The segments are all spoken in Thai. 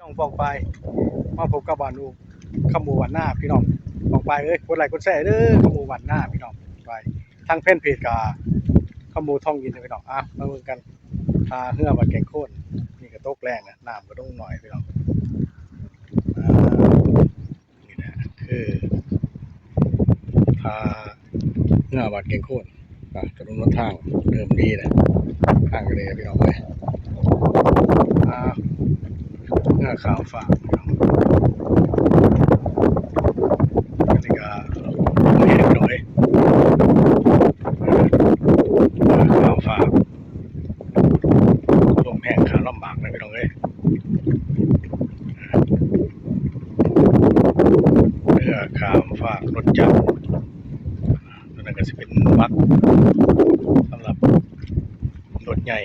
น้องปองไปมาพบกับบ้านอูขมูวันหน้าพี่น้องปองไปกดไลค์กดแชร์เด้อขมูวันหน้าพี่น้องไปทางเพจกับขมูท่องยินพี่น้องมาเบิ่งกันพาเหือบัดแกงโค่นนี่ก็ตกแรงนะน้ำก็ต้องหน่อยพี่น้องนี่นะคือพาเหือบัดแกงโค่นกระดุมทางเริ่มดีนะทางกันเลยพี่น้องเลยเนื้อขาวฝากอันนี้ก็ไม่เห็นตรงนี้ขาวฝากลมแห้งขาลำบากเลยพี่น้องเอ้ยเนื้อขาวฝากรถจักรตัวนั้นก็จะเป็นวักสำหรับรถใหญ่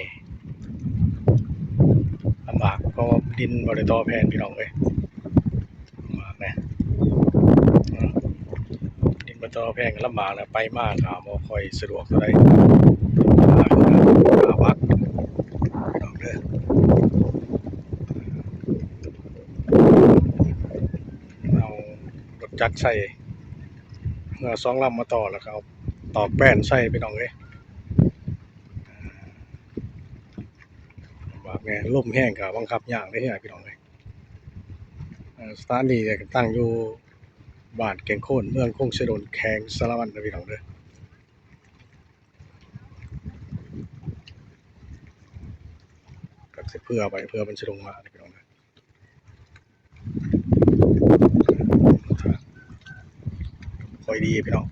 ลำบากก็ดินบริตอแพนพี่น้องเลยลำบากนะดินบริตอแพนก็ลำบากนะไปมากบ่ค่อยสะดวกเท่าไหร่วักพี่น้องเด้อเอารถจักรใส่เมื่อ2 ลำมาต่อแล้วครับตอกแป้นใส่พี่น้องเลยเนี่ยลมแห้งกับบังคับยากได้ที่ไหนพี่น้องเลยสถานีตั้งอยู่บ้านแก่งโค่นเมืองคงเสดนแขงสารวัตรนะพี่น้องเลยก็จะเพื่อมันจะลงมาพี่น้องเลยคอยดีพี่น้อง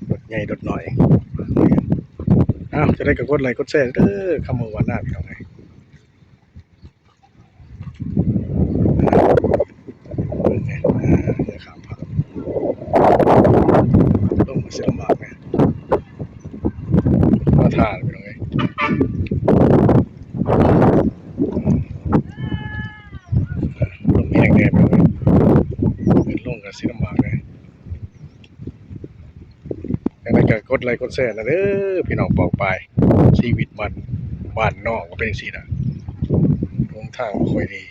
รถใหญ่รถหน่อยจะได้กดไลค์กดแชร์เด้อขโมยวันหน้าพี่น้องเลยเนี่ยครับต้องมาเสียลำบากไงมาทานพี่น้องเลยลมแห้งแน่พี่น้องเลยเป็นลงกับเสียลำบากเลยแล้วก็กดไลค์กดแชร์นะเด้อพี่น้องบอกไปชีวิตมันบ้านนอกก็เป็นสินะลงทางค่อยดี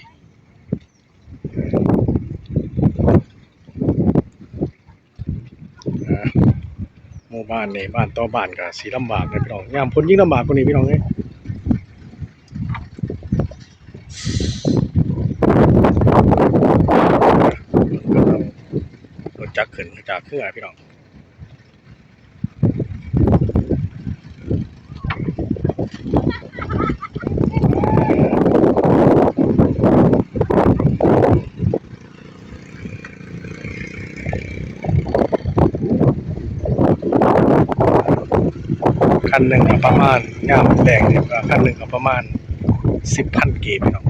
หมู่บ้านนี่บ้านต่อบ้านก็สีลำบากเลยพี่น้องยามพ้นยิ่งลำบากกว่านี้พี่น้องเลยรถจักรขึ้นจากเครื่องพี่น้องคันหนึ่งประมาณงามแดงเนี่ยคันหนึ่งประมาณ10,000 กีบพี่น้อง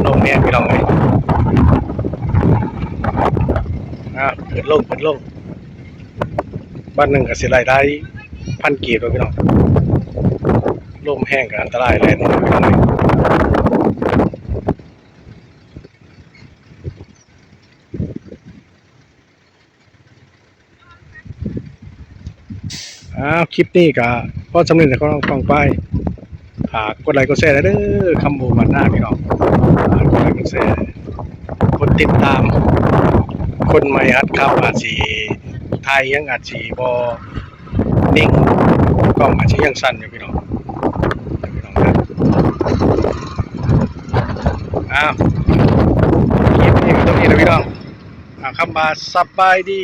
ลงเนี่ยพี่น้องเลยเกิดลงบ้านหนึ่งก็เสียรายได้1,000 กีบเลยพี่น้องลมแห้งกับอันตรายแรงพี่น้องเลยคลิปนี้ก็พอสำเร็จแล้วก็ฟังไปกดไลค์กดแชร์เด้อคำบูมันหน้าพี่น้องกดไลค์กดแชร์กดติดตามคนใหม่อัดครับอาจสีไทยยังอาจสีบอนิ่งกล้องอาจสียังสั้นอยู่พี่น้องคลิปนี้ตรงนี้นะพี่น้องคำบาสบายดี